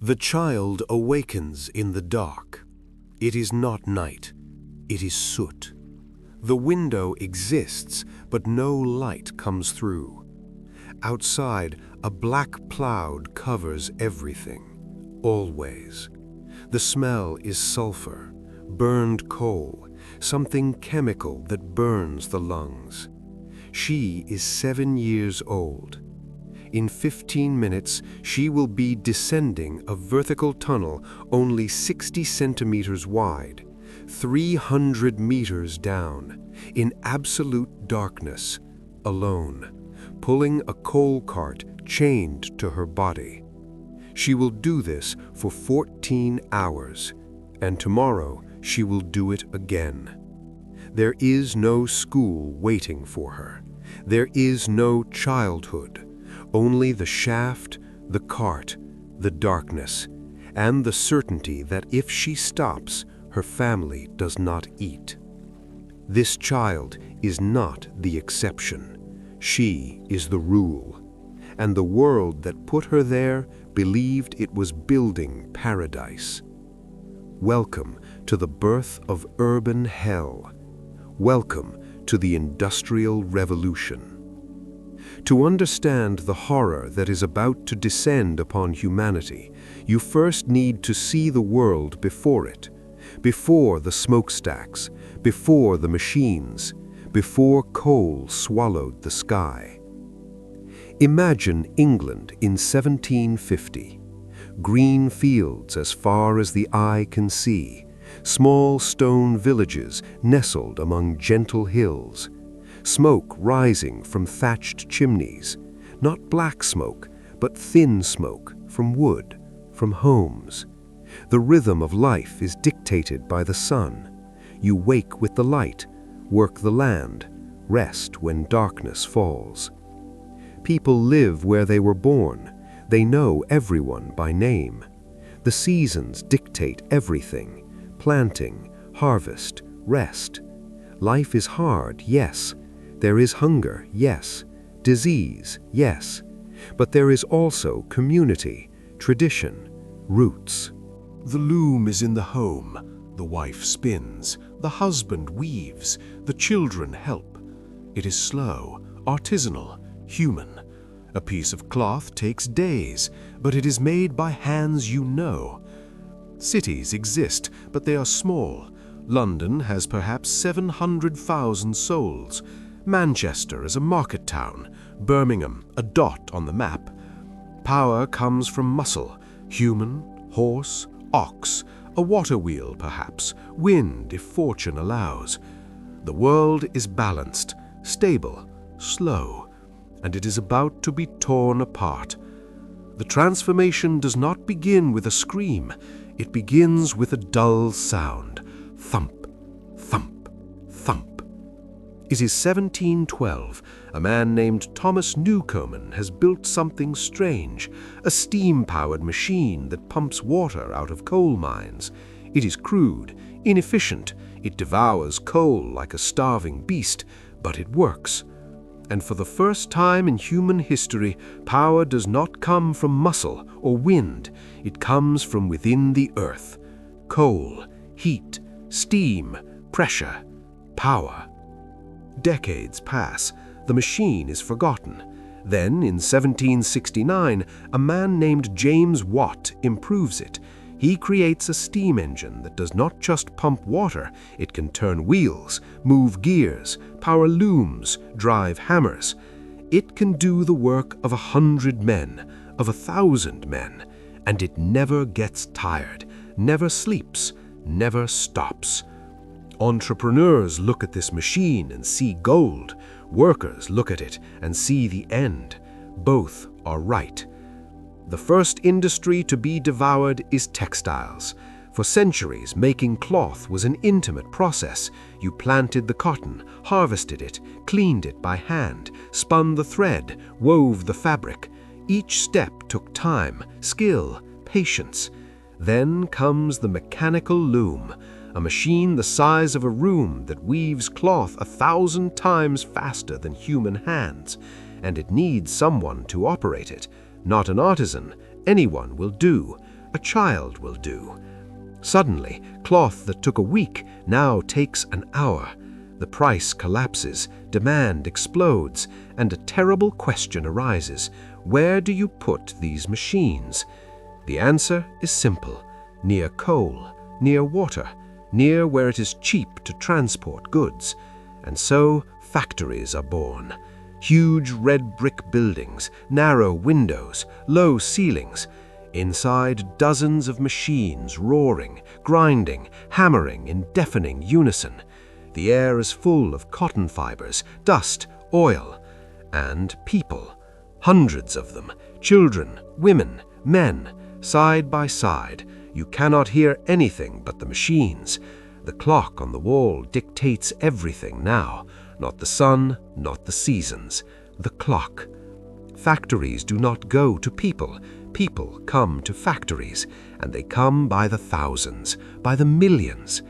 The child awakens in the dark. It is not night, it is soot. The window exists, but no light comes through. Outside, a black cloud covers everything, always. The smell is sulfur, burned coal, something chemical that burns the lungs. She is 7 years old. In 15 minutes, she will be descending a vertical tunnel only 60 centimeters wide, 300 meters down, in absolute darkness, alone, pulling a coal cart chained to her body. She will do this for 14 hours, and tomorrow she will do it again. There is no school waiting for her. There is no childhood. Only the shaft, the cart, the darkness, and the certainty that if she stops, her family does not eat. This child is not the exception. She is the rule. And the world that put her there believed it was building paradise. Welcome to the birth of urban hell. Welcome to the Industrial Revolution. To understand the horror that is about to descend upon humanity, you first need to see the world before it, before the smokestacks, before the machines, before coal swallowed the sky. Imagine England in 1750. Green fields as far as the eye can see, small stone villages nestled among gentle hills, smoke rising from thatched chimneys, not black smoke, but thin smoke from wood, from homes. The rhythm of life is dictated by the sun. You wake with the light, work the land, rest when darkness falls. People live where they were born. They know everyone by name. The seasons dictate everything: planting, harvest, rest. Life is hard, yes. There is hunger, yes. Disease, yes. But there is also community, tradition, roots. The loom is in the home. The wife spins. The husband weaves. The children help. It is slow, artisanal, human. A piece of cloth takes days, but it is made by hands you know. Cities exist, but they are small. London has perhaps 700,000 souls. Manchester is a market town, Birmingham a dot on the map. Power comes from muscle, human, horse, ox, a water wheel perhaps, wind if fortune allows. The world is balanced, stable, slow, and it is about to be torn apart. The transformation does not begin with a scream, it begins with a dull sound, thump, thump, thump. It is 1712. A man named Thomas Newcomen has built something strange, a steam-powered machine that pumps water out of coal mines. It is crude, inefficient, it devours coal like a starving beast, but it works. And for the first time in human history, power does not come from muscle or wind, it comes from within the earth. Coal, heat, steam, pressure, power. Decades pass. The machine is forgotten. Then, in 1769, a man named James Watt improves it. He creates a steam engine that does not just pump water, it can turn wheels, move gears, power looms, drive hammers. It can do the work of 100 men, of 1,000 men, and it never gets tired, never sleeps, never stops. Entrepreneurs look at this machine and see gold. Workers look at it and see the end. Both are right. The first industry to be devoured is textiles. For centuries, making cloth was an intimate process. You planted the cotton, harvested it, cleaned it by hand, spun the thread, wove the fabric. Each step took time, skill, patience. Then comes the mechanical loom, a machine the size of a room that weaves cloth 1,000 times faster than human hands, and it needs someone to operate it. Not an artisan, anyone will do. a child will do. Suddenly, cloth that took a week now takes an hour. The price collapses, demand explodes, and a terrible question arises. Where do you put these machines? The answer is simple: near coal, near water, near where it is cheap to transport goods. And so factories are born. Huge red brick buildings, narrow windows, low ceilings. Inside, dozens of machines roaring, grinding, hammering in deafening unison. The air is full of cotton fibers, dust, oil, and people. Hundreds of them, children, women, men, side by side. You cannot hear anything but the machines. The clock on the wall dictates everything now. Not the sun, not the seasons. The clock. Factories do not go to people. People come to factories, and they come by the thousands, by the millions.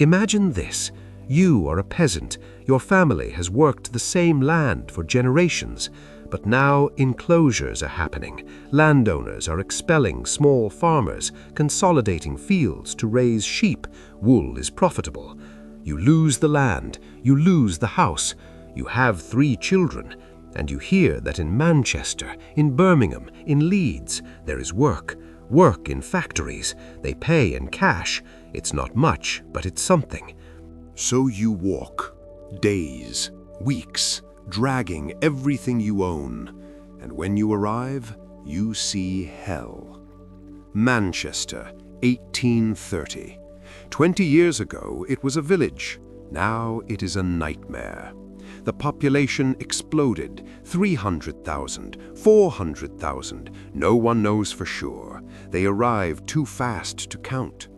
Imagine this. You are a peasant. Your family has worked the same land for generations. But now enclosures are happening. Landowners are expelling small farmers, consolidating fields to raise sheep. Wool is profitable. You lose the land. You lose the house. You have 3 children. And you hear that in Manchester, in Birmingham, in Leeds, there is work. Work in factories. They pay in cash. It's not much, but it's something. So you walk, days, weeks, dragging everything you own, and when you arrive, you see hell. Manchester, 1830. 20 years ago, it was a village. Now it is a nightmare. The population exploded, 300,000, 400,000. No one knows for sure. They arrive too fast to count.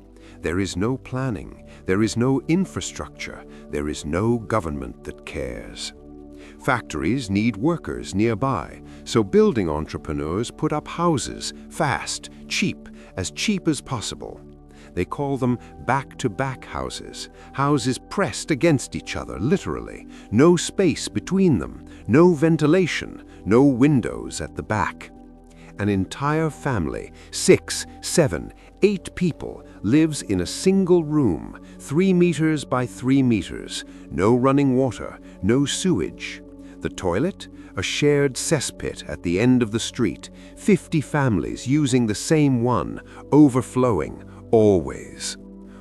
There is no planning. There is no infrastructure. There is no government that cares. Factories need workers nearby, so building entrepreneurs put up houses, fast, cheap as possible. They call them back-to-back houses, houses pressed against each other, literally. No space between them, no ventilation, no windows at the back. An entire family, 6, 7, 8 people, lives in a single room, 3 meters by 3 meters, no running water, no sewage. The toilet? A shared cesspit at the end of the street, 50 families using the same one, overflowing, always.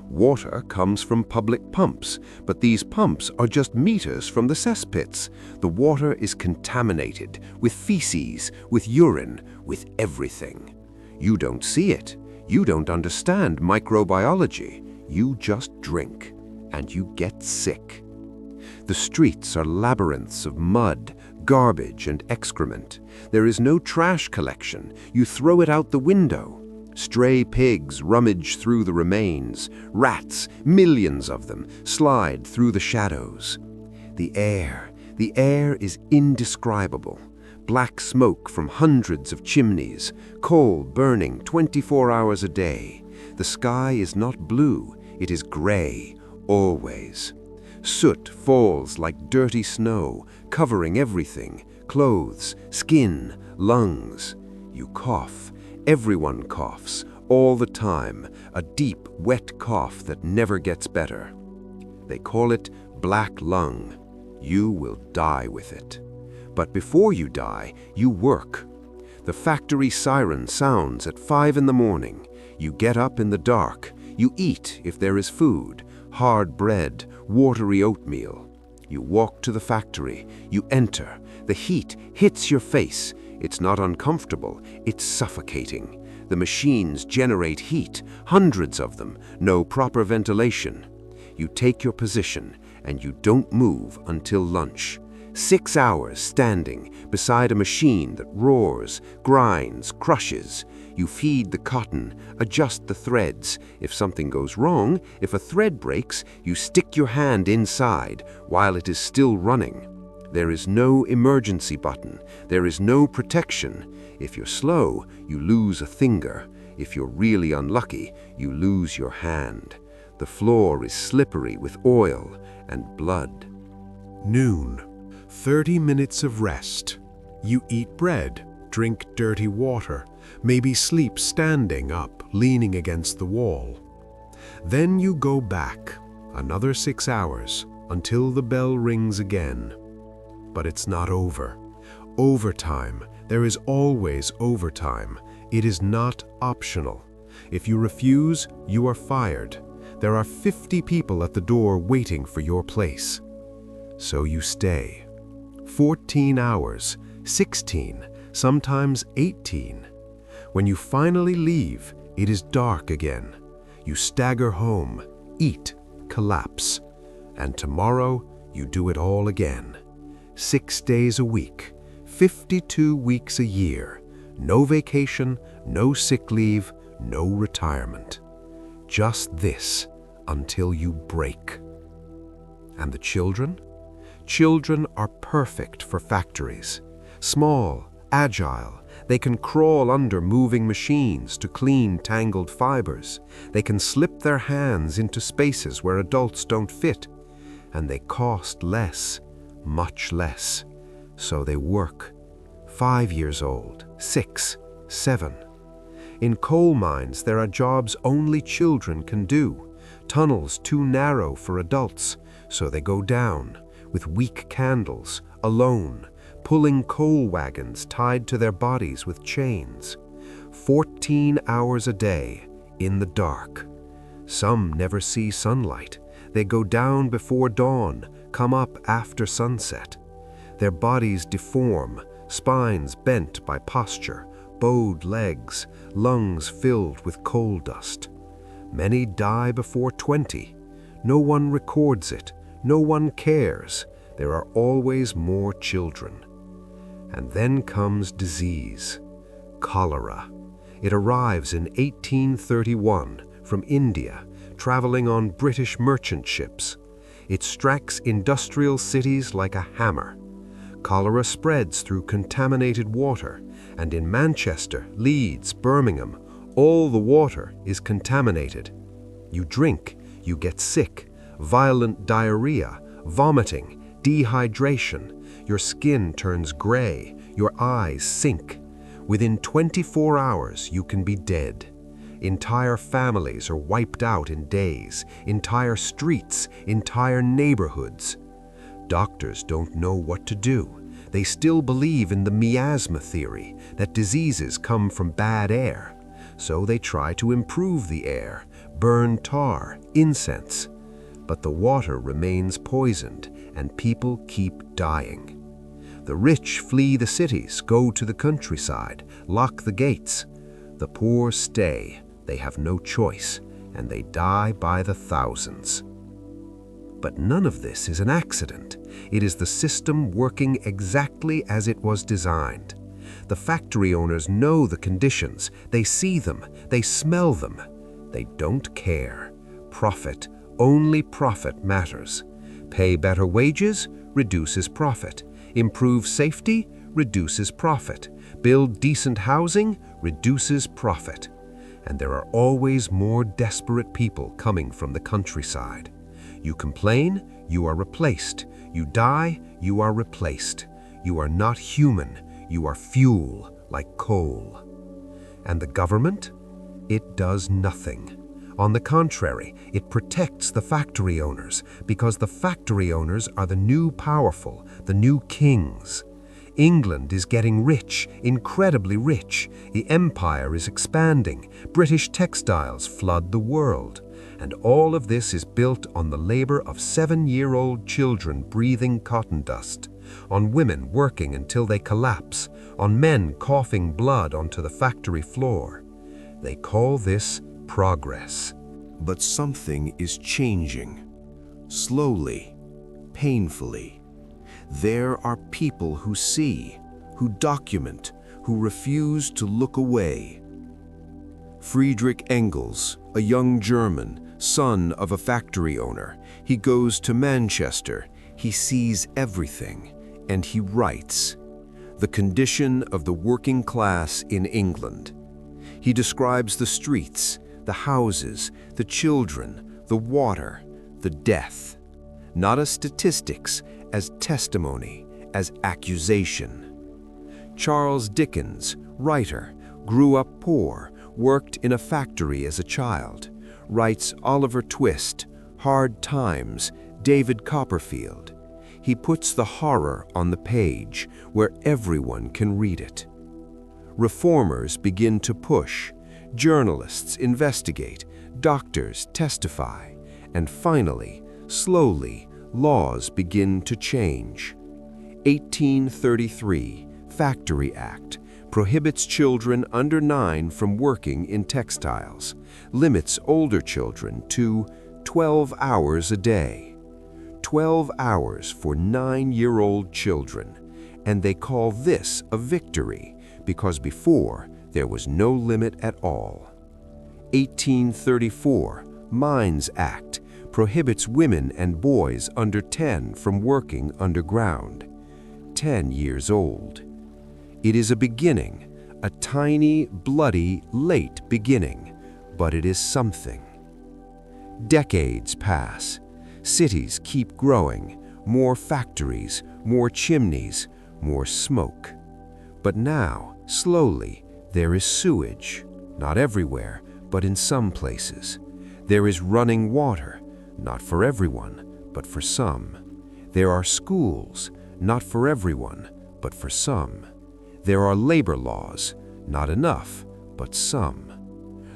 Water comes from public pumps, but these pumps are just meters from the cesspits. The water is contaminated with feces, with urine, with everything. You don't see it. You don't understand microbiology. You just drink, and you get sick. The streets are labyrinths of mud, garbage, and excrement. There is no trash collection. You throw it out the window. Stray pigs rummage through the remains. Rats, millions of them, slide through the shadows. The air is indescribable. Black smoke from hundreds of chimneys, coal burning 24 hours a day. The sky is not blue, it is gray, always. Soot falls like dirty snow, covering everything, clothes, skin, lungs. You cough. Everyone coughs, all the time, a deep, wet cough that never gets better. They call it black lung. You will die with it. But before you die, you work. The factory siren sounds at 5 in the morning. You get up in the dark. You eat if there is food, hard bread, watery oatmeal. You walk to the factory. You enter. The heat hits your face. It's not uncomfortable, it's suffocating. The machines generate heat, hundreds of them, no proper ventilation. You take your position, and you don't move until lunch. 6 hours standing beside a machine that roars, grinds, crushes. You feed the cotton, adjust the threads. If something goes wrong, if a thread breaks, you stick your hand inside while it is still running. There is no emergency button. There is no protection. If you're slow, you lose a finger. If you're really unlucky, you lose your hand. The floor is slippery with oil and blood. Noon. 30 minutes of rest. You eat bread, drink dirty water, Maybe sleep standing up, leaning against the wall. Then you go back, another 6 hours, until the bell rings again. But it's not over. Overtime. There is always overtime. It is not optional. If you refuse, you are fired. There are 50 people at the door waiting for your place. So you stay. 14 hours, 16, sometimes 18. When you finally leave, it is dark again. You stagger home, eat, collapse. And tomorrow, you do it all again. 6 days a week, 52 weeks a year. No vacation, no sick leave, no retirement. Just this until you break. And the children? Children are perfect for factories. Small, agile. They can crawl under moving machines to clean tangled fibers. They can slip their hands into spaces where adults don't fit. And they cost less, much less. So they work. 5 years old, 6, 7. In coal mines, there are jobs only children can do. Tunnels too narrow for adults, so they go down, with weak candles, alone, pulling coal wagons tied to their bodies with chains. 14 hours a day, in the dark. Some never see sunlight. They go down before dawn, come up after sunset. Their bodies deform, spines bent by posture, bowed legs, lungs filled with coal dust. Many die before 20. No one records it. No one cares. There are always more children. And then comes disease. Cholera. It arrives in 1831 from India, traveling on British merchant ships. It strikes industrial cities like a hammer. Cholera spreads through contaminated water, and in Manchester, Leeds, Birmingham, all the water is contaminated. You drink, you get sick, violent diarrhea, vomiting, dehydration. Your skin turns gray, your eyes sink. Within 24 hours, you can be dead. Entire families are wiped out in days, entire streets, entire neighborhoods. Doctors don't know what to do. They still believe in the miasma theory, that diseases come from bad air. So they try to improve the air, burn tar, incense. But the water remains poisoned, and people keep dying. The rich flee the cities, go to the countryside, lock the gates. The poor stay. They have no choice, and they die by the thousands. But none of this is an accident. It is the system working exactly as it was designed. The factory owners know the conditions. They see them. They smell them. They don't care. Profit, only profit matters. Pay better wages, reduces profit. Improve safety, reduces profit. Build decent housing, reduces profit. And there are always more desperate people coming from the countryside. You complain, you are replaced. You die, you are replaced. You are not human, you are fuel, like coal. And the government? It does nothing. On the contrary, it protects the factory owners, because the factory owners are the new powerful, the new kings. England is getting rich, incredibly rich. The empire is expanding. British textiles flood the world. And all of this is built on the labor of 7-year-old children breathing cotton dust, on women working until they collapse, on men coughing blood onto the factory floor. They call this progress. But something is changing. Slowly, painfully. There are people who see, who document, who refuse to look away. Friedrich Engels, a young German, son of a factory owner, he goes to Manchester, he sees everything, and he writes, "The condition of the working class in England." He describes the streets, the houses, the children, the water, the death, not as statistics, as testimony, as accusation. Charles Dickens, writer, grew up poor, worked in a factory as a child, writes Oliver Twist, Hard Times, David Copperfield. He puts the horror on the page where everyone can read it. Reformers begin to push, journalists investigate, doctors testify, and finally, slowly, laws begin to change. 1833 Factory Act prohibits children under 9 from working in textiles, limits older children to 12 hours a day. 12 hours for 9-year-old children, and they call this a victory because before there was no limit at all. 1834 Mines Act prohibits women and boys under 10 from working underground. 10 years old. It is a beginning, a tiny, bloody, late beginning, but it is something. Decades pass. Cities keep growing, more factories, more chimneys, more smoke. But now, slowly, there is sewage, not everywhere, but in some places. There is running water, not for everyone, but for some. There are schools, not for everyone, but for some. There are labor laws, not enough, but some.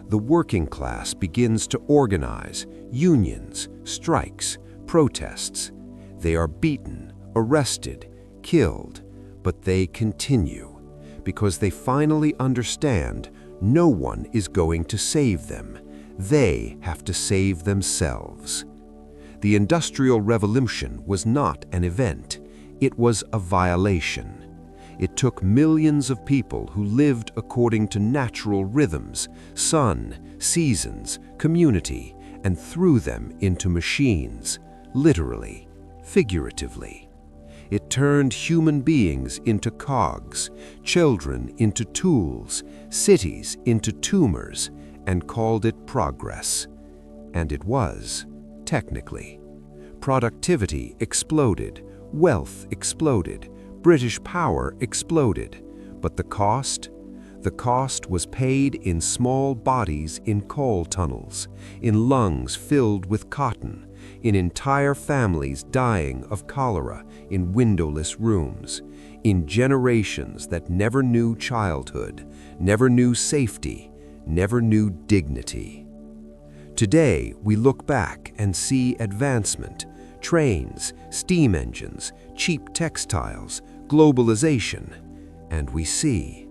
The working class begins to organize, unions, strikes, protests. They are beaten, arrested, killed, but they continue because they finally understand no one is going to save them. They have to save themselves. The Industrial Revolution was not an event. It was a violation. It took millions of people who lived according to natural rhythms, sun, seasons, community, and threw them into machines, literally, figuratively. It turned human beings into cogs, children into tools, cities into tumors, and called it progress. And it was, technically. Productivity exploded, wealth exploded, British power exploded, but the cost? The cost was paid in small bodies in coal tunnels, in lungs filled with cotton, in entire families dying of cholera in windowless rooms, in generations that never knew childhood, never knew safety, never knew dignity. Today, we look back and see advancement, trains, steam engines, cheap textiles, globalization, and we see.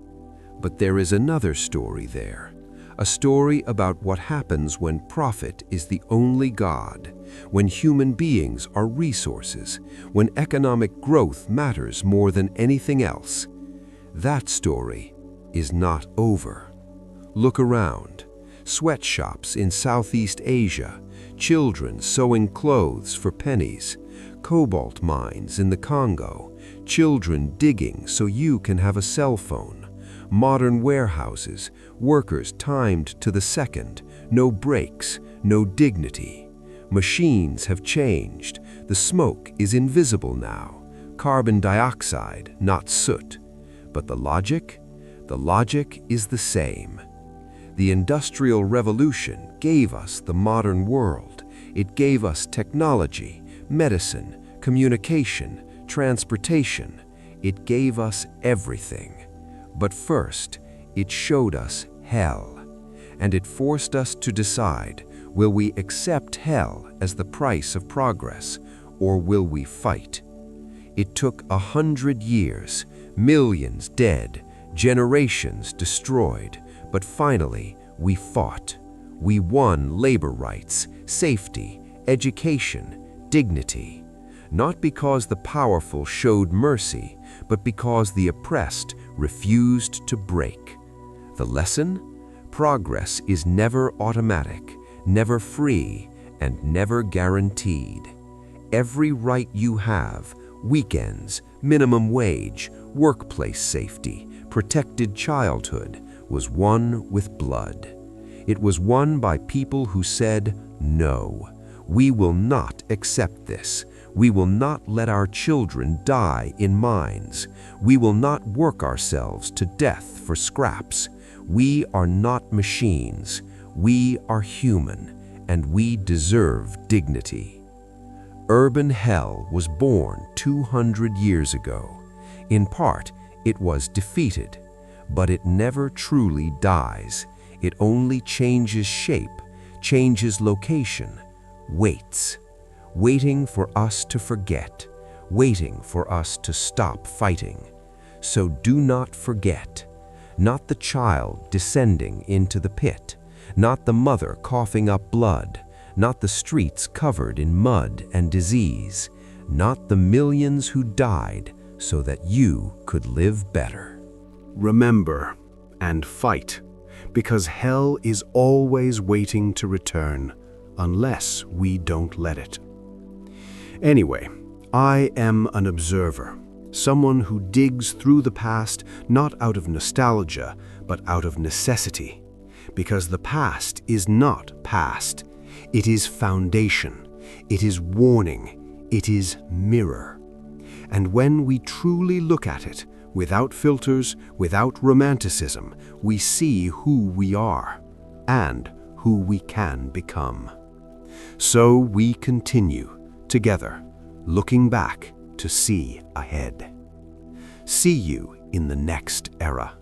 But there is another story there, a story about what happens when profit is the only God, when human beings are resources, when economic growth matters more than anything else. That story is not over. Look around. Sweatshops in Southeast Asia, children sewing clothes for pennies, cobalt mines in the Congo, children digging so you can have a cell phone, modern warehouses, workers timed to the second, no breaks, no dignity. Machines have changed. The smoke is invisible now, carbon dioxide, not soot. But the logic? The logic is the same. The Industrial Revolution gave us the modern world. It gave us technology, medicine, communication, transportation. It gave us everything. But first, it showed us hell. And it forced us to decide, will we accept hell as the price of progress, or will we fight? It took 100 years, millions dead, generations destroyed, but finally, we fought. We won labor rights, safety, education, dignity. Not because the powerful showed mercy, but because the oppressed refused to break. The lesson? Progress is never automatic, never free, and never guaranteed. Every right you have, weekends, minimum wage, workplace safety, protected childhood, was won with blood. It was won by people who said, no, we will not accept this. We will not let our children die in mines. We will not work ourselves to death for scraps. We are not machines. We are human, and we deserve dignity. Urban hell was born 200 years ago. In part, it was defeated, but it never truly dies. It only changes shape, changes location, waits, waiting for us to forget, waiting for us to stop fighting. So do not forget, not the child descending into the pit, not the mother coughing up blood, not the streets covered in mud and disease, not the millions who died so that you could live better. Remember and fight, because hell is always waiting to return, unless we don't let it. Anyway, I am an observer, someone who digs through the past not out of nostalgia, but out of necessity. Because the past is not past. It is foundation. It is warning. It is mirror. And when we truly look at it, without filters, without romanticism, we see who we are and who we can become. So we continue, together, looking back to see ahead. See you in the next era.